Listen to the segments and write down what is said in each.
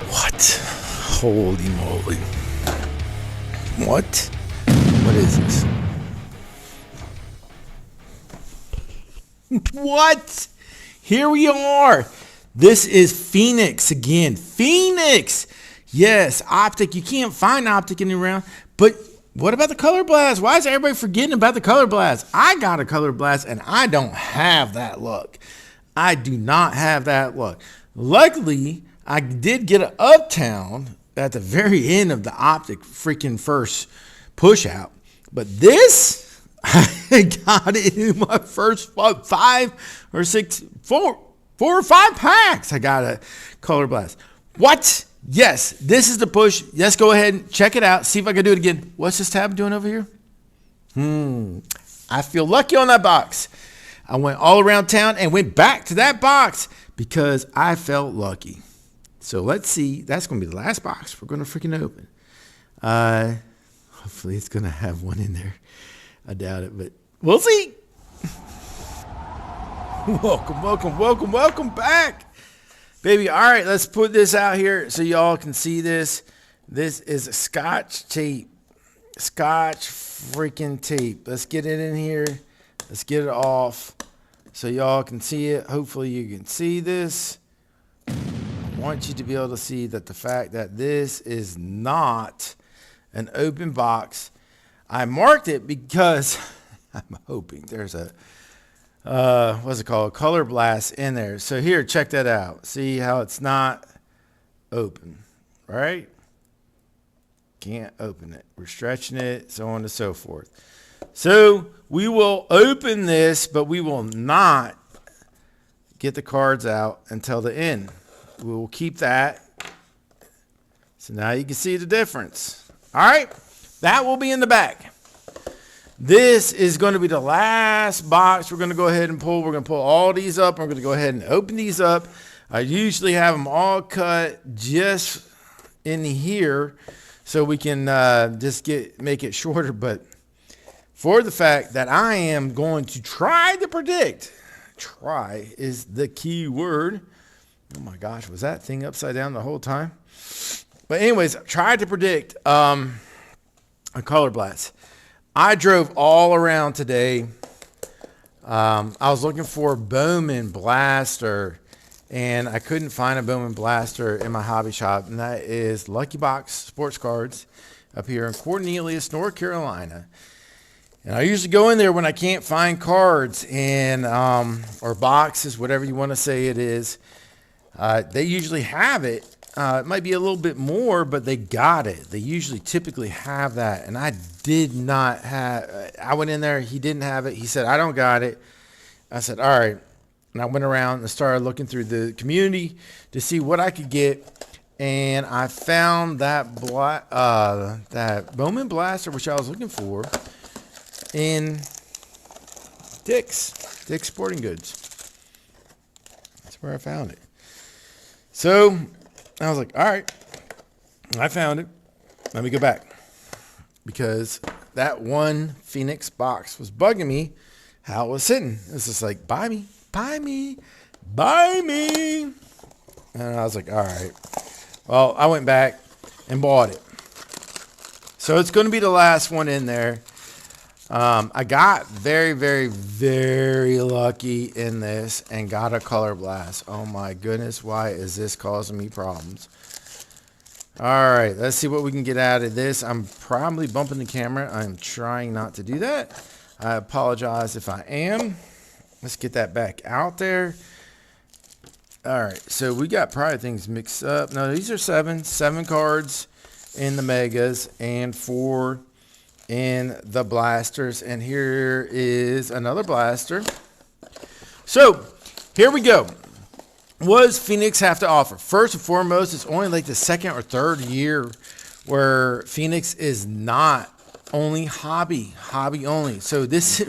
What? Holy moly. What? What is this? What? Here we are. This is Phoenix again. Phoenix. Yes, Optic. You can't find Optic anywhere around. But what about the Color Blast? Why is everybody forgetting about the Color Blast? I got a Color Blast and I don't have that luck. I do not have that luck. Luckily, I did get an Uptown at the very end of the Optic freaking first push out. But this, I got it in my first four or five packs. I got a Color Blast. What? Yes, this is the push. Let's go ahead and check it out. See if I can do it again. What's this tab doing over here? I feel lucky on that box. I went all around town and went back to that box because I felt lucky. So let's see. That's going to be the last box we're going to freaking open. Hopefully it's going to have one in there. I doubt it, but we'll see. Welcome back. Baby, all right, let's put this out here so y'all can see this. This is a Scotch tape. Scotch freaking tape. Let's get it in here. Let's get it off so y'all can see it. Hopefully you can see this. I want you to be able to see that the fact that this is not an open box. I marked it because I'm hoping there's a what's it called? Color Blast in there. So here, check that out. See how it's not open, right? Can't open it. We're stretching it, so on and so forth. So we will open this, but we will not get the cards out until the end. We will keep that. So now you can see the difference. All right, that will be in the back. This is going to be the last box we're going to go ahead and pull. We're going to pull all these up. We're going to go ahead and open these up. I usually have them all cut just in here so we can just make it shorter. But for the fact that I am going to try to predict, try is the key word. Oh my gosh, was that thing upside down the whole time? But anyways, try to predict a Color Blast. I drove all around today. I was looking for a Bowman Blaster, and I couldn't find a Bowman Blaster in my hobby shop, and that is Lucky Box Sports Cards up here in Cornelius, North Carolina. And I usually go in there when I can't find cards and or boxes, whatever you want to say it is. They usually have it. It might be a little bit more, but they got it. They usually typically have that. And I did not have, I went in there. He didn't have it. He said, I don't got it. I said, all right. And I went around and started looking through the community to see what I could get. And I found that Bowman Blaster, which I was looking for, in Dick's Sporting Goods. That's where I found it. So I was like, all right, I found it. Let me go back. Because that one Phoenix box was bugging me how it was sitting. It's just like, buy me. And I was like, all right. Well, I went back and bought it. So it's going to be the last one in there. I got very, very, very lucky in this and got a Color Blast. Oh my goodness, why is this causing me problems? All right, let's see what we can get out of this. I'm probably bumping the camera. I'm trying not to do that. I apologize if I am. Let's get that back out there. All right, so we got probably things mixed up. No, these are seven cards in the Megas and 4 in the blasters, and here is another blaster. So here we go. What does Phoenix have to offer? First and foremost, it's only like the second or third year where Phoenix is not only hobby only. So this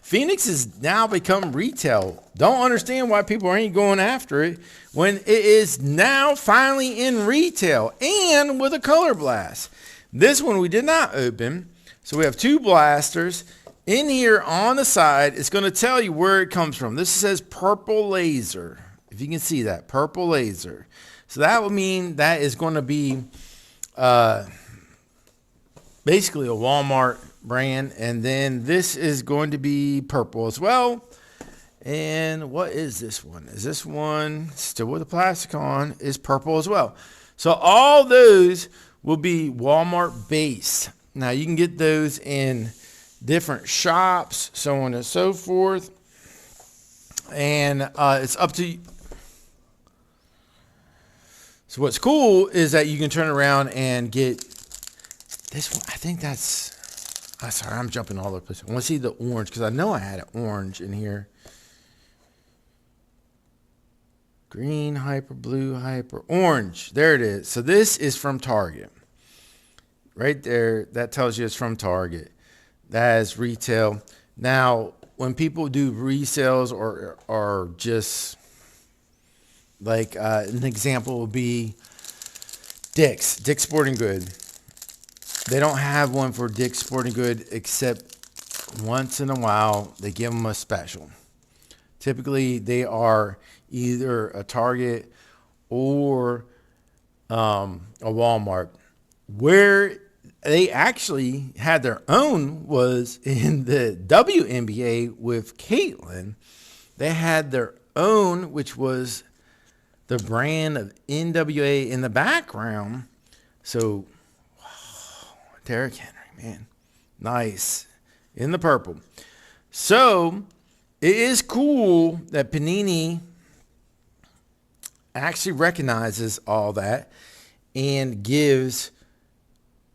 Phoenix has now become retail. Don't understand why people ain't going after it when it is now finally in retail and with a Color Blast. This one we did not open. So we have two blasters in here on the side, it's going to tell you where it comes from. This says Purple Laser. If you can see that, Purple Laser. So that would mean that is going to be basically a Walmart brand. And then this is going to be purple as well. And what is this one? Is this one still with the plastic on? Is purple as well. So all those will be Walmart based. Now you can get those in different shops, so on and so forth. And it's up to you. So what's cool is that you can turn around and get this one. I think that's, sorry, I'm jumping all over the place. I want to see the orange because I know I had an orange in here. Green, hyper, blue, hyper, orange. There it is. So this is from Target. Right there, that tells you it's from Target. That is retail. Now, when people do resales or just like an example would be Dick's Sporting Good. They don't have one for Dick's Sporting Good except once in a while they give them a special. Typically, they are either a Target or a Walmart. Where they actually had their own was in the WNBA with Caitlyn. They had their own, which was the brand of NWA in the background. So, wow, Derrick Henry, man. Nice. In the purple. So, it is cool that Panini actually recognizes all that and gives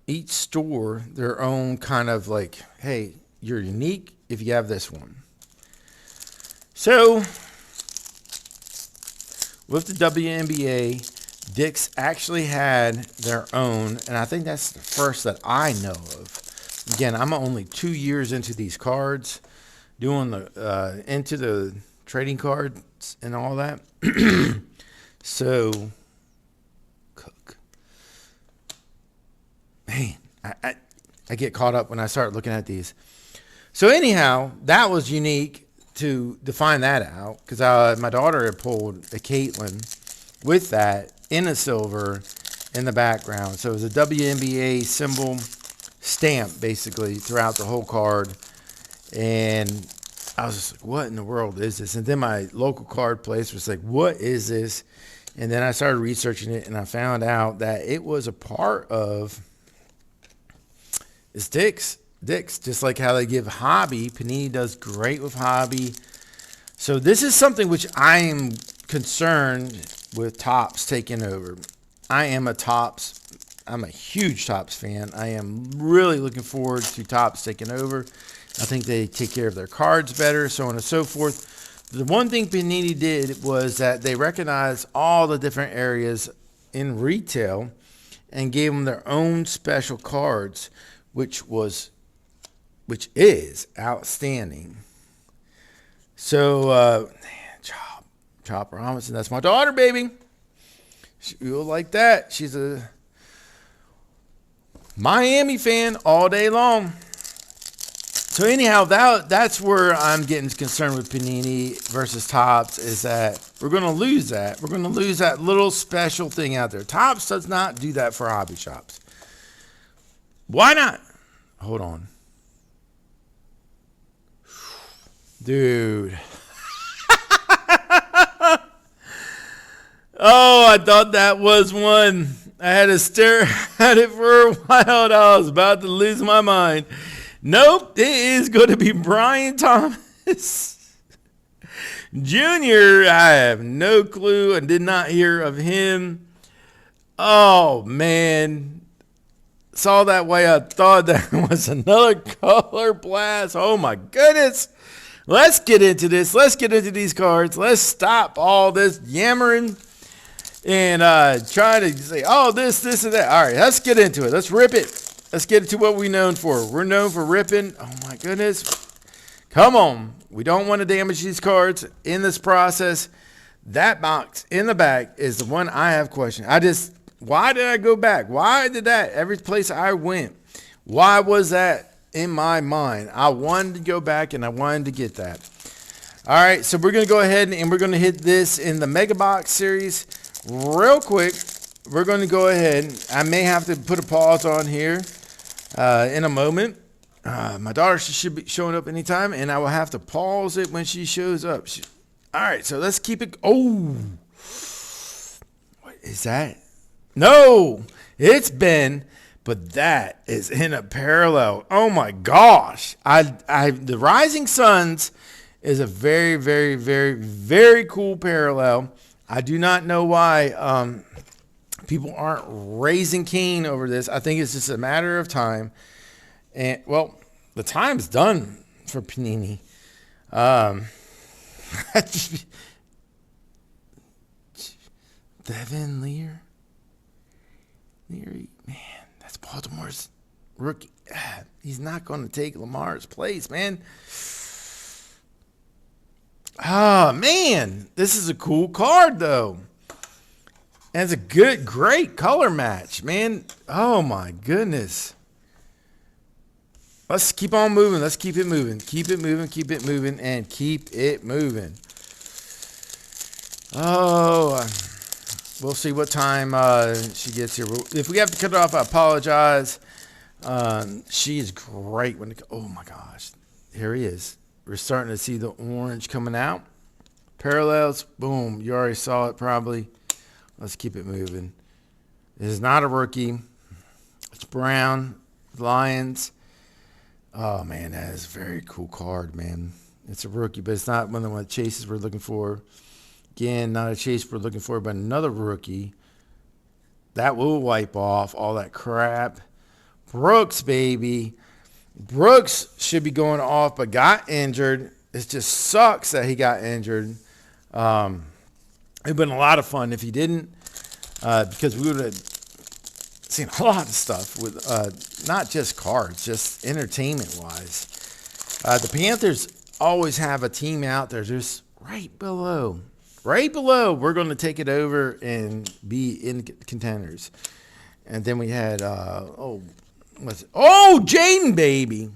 each store their own kind of like, hey, you're unique if you have this one. So with the WNBA, Dick's actually had their own, and I think that's the first that I know of. Again, I'm only 2 years into these cards, doing the into the trading cards and all that. So, Cook. Man, I get caught up when I start looking at these. So anyhow, that was unique to find that out because my daughter had pulled a Caitlyn with that in a silver in the background. So it was a WNBA symbol stamp basically throughout the whole card. And I was just like, what in the world is this? And then my local card place was like, what is this? And then I started researching it and I found out that it was a part of it's Dick's, just like how they give Hobby. Panini does great with Hobby. So this is something which I am concerned with Topps taking over. I'm a huge Topps fan. I am really looking forward to Topps taking over. I think they take care of their cards better, so on and so forth. The one thing Panini did was that they recognized all the different areas in retail and gave them their own special cards, which is outstanding. So, Chop Robinson, that's my daughter, baby. She'll like that. She's a Miami fan all day long. So anyhow, that's where I'm getting concerned with Panini versus Topps is that we're going to lose that. We're going to lose that little special thing out there. Topps does not do that for hobby shops. Why not? Hold on. Dude. Oh, I thought that was one. I had to stare at it for a while and I was about to lose my mind. Nope, it is going to be Brian Thomas Jr. I have no clue and did not hear of him. Oh, man. Saw that way. I thought that was another color blast. Oh, my goodness. Let's get into this. Let's get into these cards. Let's stop all this yammering and try to say, oh, this, and that. All right, let's get into it. Let's rip it. Let's get into what we're known for. We're known for ripping. Oh, my goodness. Come on. We don't want to damage these cards in this process. That box in the back is the one I have questioned. Why did I go back? Why did that? Every place I went, why was that in my mind. I wanted to go back and I wanted to get that. All right, so we're going to go ahead and we're going to hit this in the Mega Box series real quick. We're going to go ahead. I may have to put a pause on here in a moment. My daughter should be showing up anytime, and I will have to pause it when she shows up. All right, so let's keep it. Oh, what is that? No, it's Ben, but that is in a parallel. Oh my gosh! The Rising Suns is a very, very, very, very cool parallel. I do not know why people aren't raising Cain over this. I think it's just a matter of time. And, well, the time's done for Panini. Devin Leary, man, that's Baltimore's rookie. He's not going to take Lamar's place, man. Oh, man, this is a cool card, though. And it's a great color match, man. Oh, my goodness. Let's keep on moving. Let's keep it moving. Keep it moving, keep it moving, and keep it moving. Oh, we'll see what time she gets here. If we have to cut it off, I apologize. She is great. Oh, my gosh. Here he is. We're starting to see the orange coming out. Parallels, boom. You already saw it probably. Let's keep it moving. It is not a rookie. It's Brown, Lions. Oh, man, that is a very cool card, man. It's a rookie, but it's not one of the chases we're looking for. Again, not a chase we're looking for, but another rookie. That will wipe off all that crap. Brooks, baby. Brooks should be going off, but got injured. It just sucks that he got injured. It would have been a lot of fun if he didn't, because we would have seen a lot of stuff with not just cards, just entertainment-wise. The Panthers always have a team out there just right below. Right below, we're going to take it over and be in contenders. And then we had, Jaden, baby.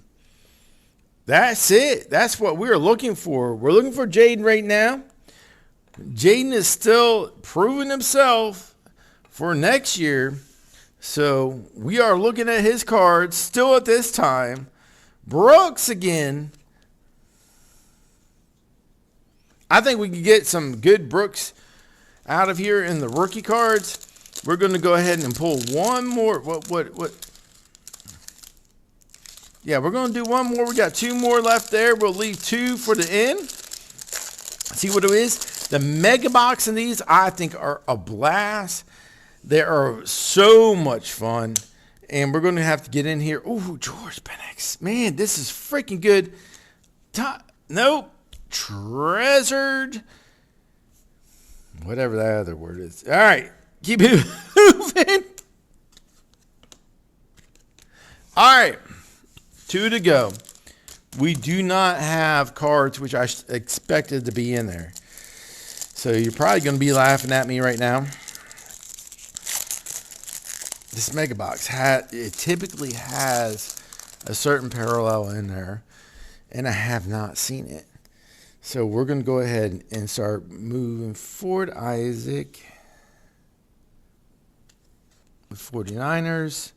That's it. That's what we're looking for. We're looking for Jaden right now. Jaden is still proving himself for next year. So we are looking at his cards still at this time. Brooks again. I think we can get some good Brooks out of here in the rookie cards. We're going to go ahead and pull one more. What? Yeah, we're going to do one more. We got two more left there. We'll leave two for the end. See what it is. The Mega Box in these, I think, are a blast. They are so much fun. And we're going to have to get in here. Oh, George Penix. Man, this is freaking good. Nope. Treasured. Whatever that other word is. All right. Keep it moving. All right. 2 to go. We do not have cards which I expected to be in there. So you're probably going to be laughing at me right now. This Mega Box, it typically has a certain parallel in there, and I have not seen it. So we're going to go ahead and start moving forward. Isaac with 49ers.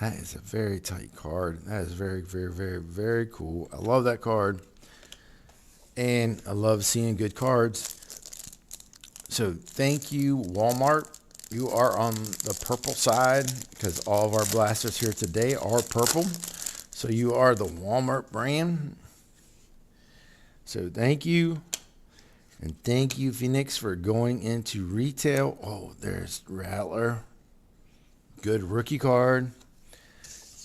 That is a very tight card. That is very, very, very, very cool. I love that card. And I love seeing good cards. So thank you, Walmart. You are on the purple side because all of our blasters here today are purple. So you are the Walmart brand. So thank you. And thank you, Phoenix, for going into retail. Oh, there's Rattler. Good rookie card.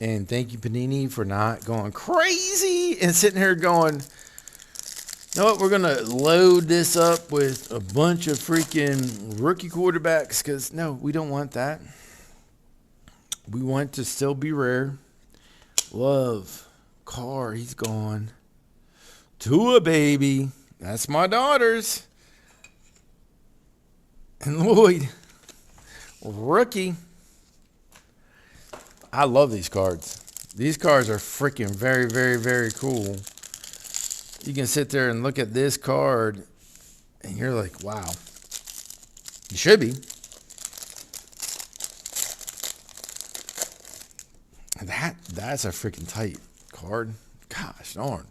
And thank you, Panini, for not going crazy and sitting here going, you know what, we're going to load this up with a bunch of freaking rookie quarterbacks because, no, we don't want that. We want to still be rare. Love. Carr, he's gone. Tua, baby. That's my daughters. And Lloyd. Rookie. I love these cards. These cards are freaking very, very, very cool. You can sit there and look at this card, and you're like, wow. You should be. That's a freaking tight card. Gosh darn.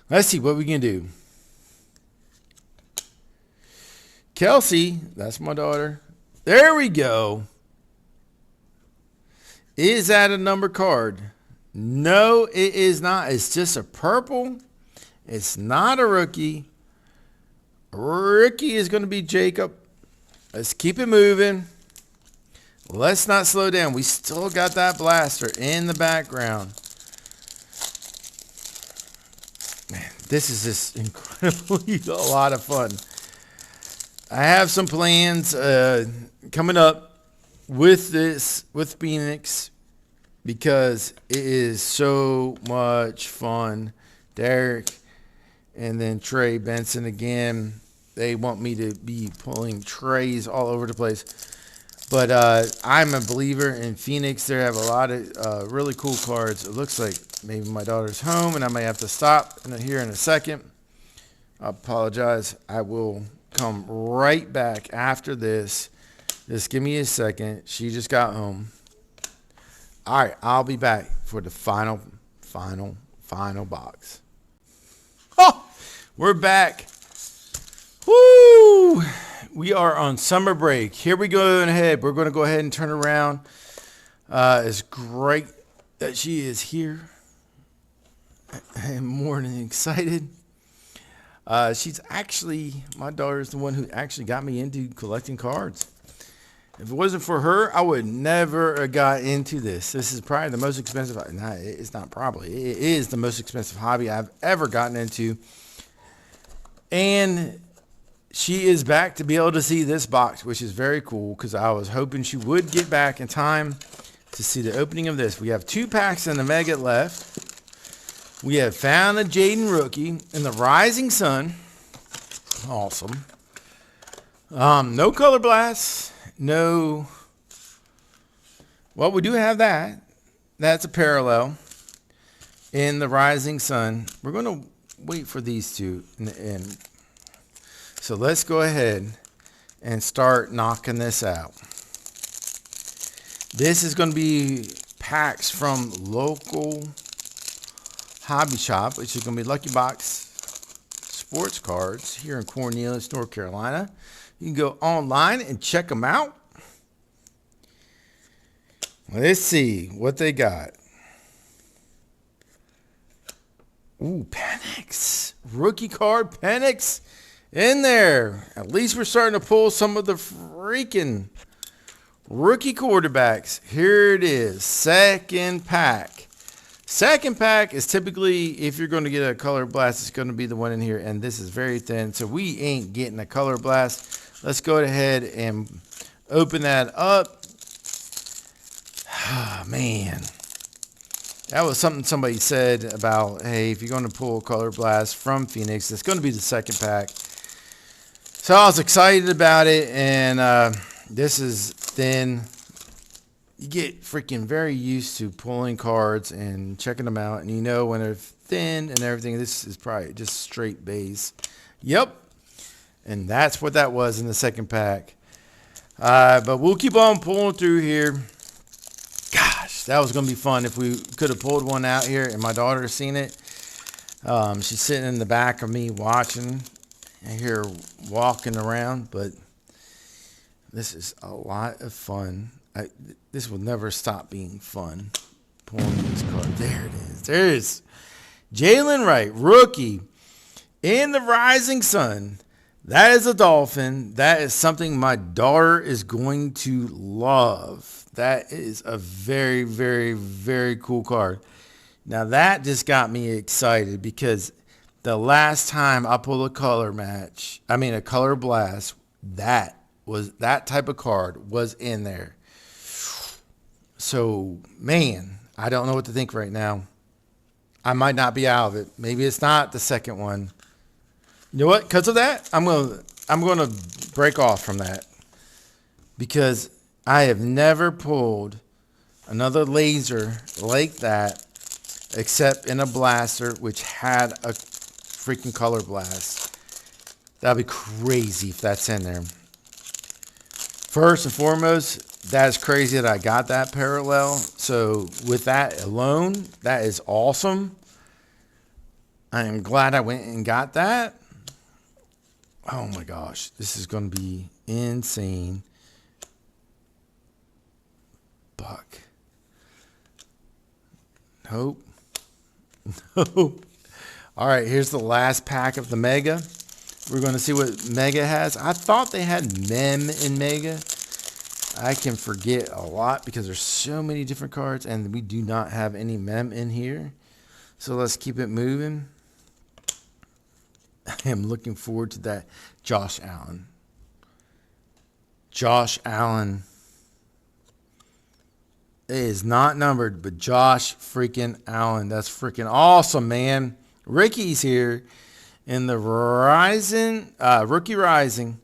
Let's see what we can do. Kelsey, that's my daughter. There we go. Is that a number card? No, it is not. It's just a purple. It's not a rookie. Rookie is going to be Jacob. Let's keep it moving. Let's not slow down. We still got that blaster in the background. Man, this is just incredibly a lot of fun. I have some plans coming up with Phoenix because it is so much fun. Derek and then Trey Benson again. They want me to be pulling trays all over the place. But I'm a believer in Phoenix. They have a lot of really cool cards. It looks like maybe my daughter's home, and I may have to stop here in a second. I apologize. I will come right back after this. Just give me a second. She just got home. All right, I'll be back for the final box. Oh, we're back. Woo! We are on summer break. Here we go ahead. We're going to go ahead and turn around. It's great that she is here. I am more than excited. She's actually, my daughter is the one who actually got me into collecting cards. If it wasn't for her, I would never have got into this. This is probably the most expensive, it's not probably, it is the most expensive hobby I've ever gotten into. And she is back to be able to see this box, which is very cool because I was hoping she would get back in time to see the opening of this. We have 2 packs in the Mega left. We have found a Jaden rookie in the Rising Sun. Awesome. No color blasts. No. Well, we do have that. That's a parallel in the Rising Sun. We're going to wait for these two. And so let's go ahead and start knocking this out. This is going to be packs from local hobby shop, which is going to be Lucky Box Sports Cards here in Cornelius, North Carolina. You can go online and check them out. Let's see what they got. Ooh, Penix. Rookie card, Penix in there. At least we're starting to pull some of the freaking rookie quarterbacks. Here it is. Second pack. Second pack is typically, if you're going to get a color blast, it's going to be the one in here. And this is very thin, so we ain't getting a color blast. Let's go ahead and open that up. Oh, man. That was something somebody said about, hey, if you're going to pull a color blast from Phoenix, it's going to be the second pack. So I was excited about it, and this is thin. You get freaking very used to pulling cards and checking them out, and you know when they're thin and everything. This is probably just straight base. Yep. And that's what that was in the second pack. But we'll keep on pulling through here. Gosh, that was going to be fun if we could have pulled one out here and my daughter has seen it. She's sitting in the back of me watching and here walking around. But this is a lot of fun. This will never stop being fun. Pulling this card. There it is. There it is. Jalen Wright, rookie in the Rising Sun. That is a Dolphin. That is something my daughter is going to love. That is a very, very, very cool card. Now that just got me excited because the last time I pulled a color blast, that type of card was in there. So, man, I don't know what to think right now. I might not be out of it. Maybe it's not the second one. You know what? Because of that, I'm gonna break off from that because I have never pulled another laser like that, except in a blaster, which had a freaking color blast. That'd be crazy if that's in there. First and foremost, that's crazy that I got that parallel. So with that alone, that is awesome. I am glad I went and got that. Oh my gosh, this is going to be insane. Buck. Nope. Nope. All right, here's the last pack of the Mega. We're going to see what Mega has. I thought they had Mem in Mega. I can forget a lot because there's so many different cards, and we do not have any Mem in here. So let's keep it moving. I am looking forward to that. Josh Allen. Josh Allen. It is not numbered, but Josh freaking Allen. That's freaking awesome, man. Ricky's here in the Rookie Rising.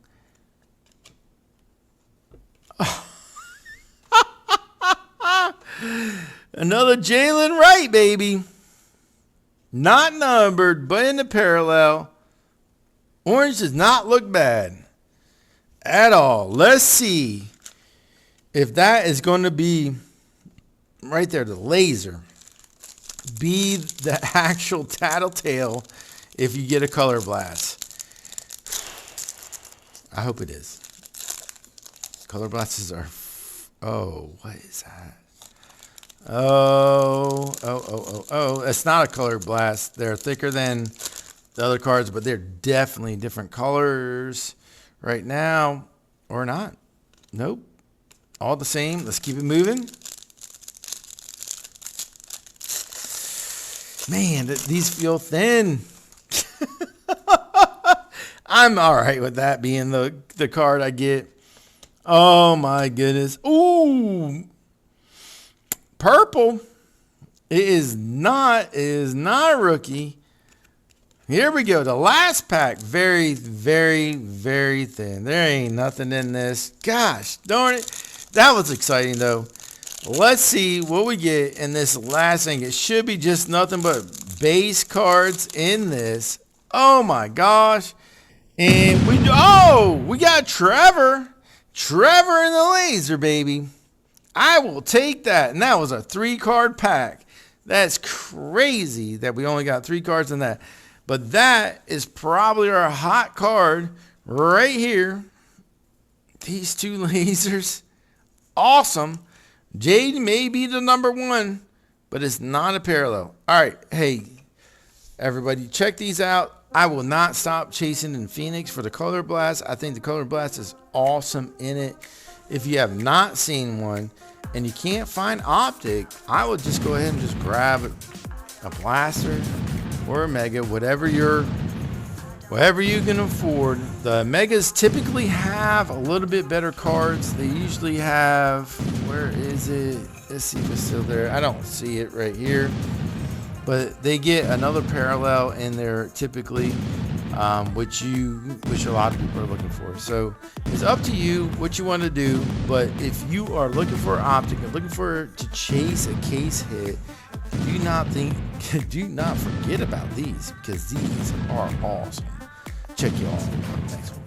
Another Jalen Wright, baby. Not numbered, but in the parallel. Orange does not look bad at all. Let's see if that is going to be right there, the laser. Be the actual tattletale if you get a color blast. I hope it is. Color blasts are... Oh, what is that? Oh. It's not a color blast. They're thicker than the other cards, but they're definitely different colors right now. Or not. Nope. All the same. Let's keep it moving. Man, these feel thin. I'm all right with that being the card I get. Oh, my goodness. Ooh. Purple. It is not a rookie. Here we go. The last pack. Very, very, very thin. There ain't nothing in this. Gosh, darn it. That was exciting, though. Let's see what we get in this last thing. It should be just nothing but base cards in this. Oh, my gosh. And we got Trevor. Trevor and the laser, baby. I will take that. And that was a 3-card pack. That's crazy that we only got 3 cards in that. But that is probably our hot card right here. These 2 lasers. Awesome. Jade may be the number 1, but it's not a parallel. All right. Hey, everybody, check these out. I will not stop chasing in Phoenix for the Color Blast. I think the Color Blast is awesome in it. If you have not seen one and you can't find Optic, I would just go ahead and just grab a blaster or a Mega, whatever you can afford. The Megas typically have a little bit better cards. They usually have, where is it? Let's see if it's still there. I don't see it right here. But they get another parallel in there typically, which a lot of people are looking for. So it's up to you what you want to do. But if you are looking for Optic and looking to chase a case hit, do not forget about these, because these are awesome. Check you all next one.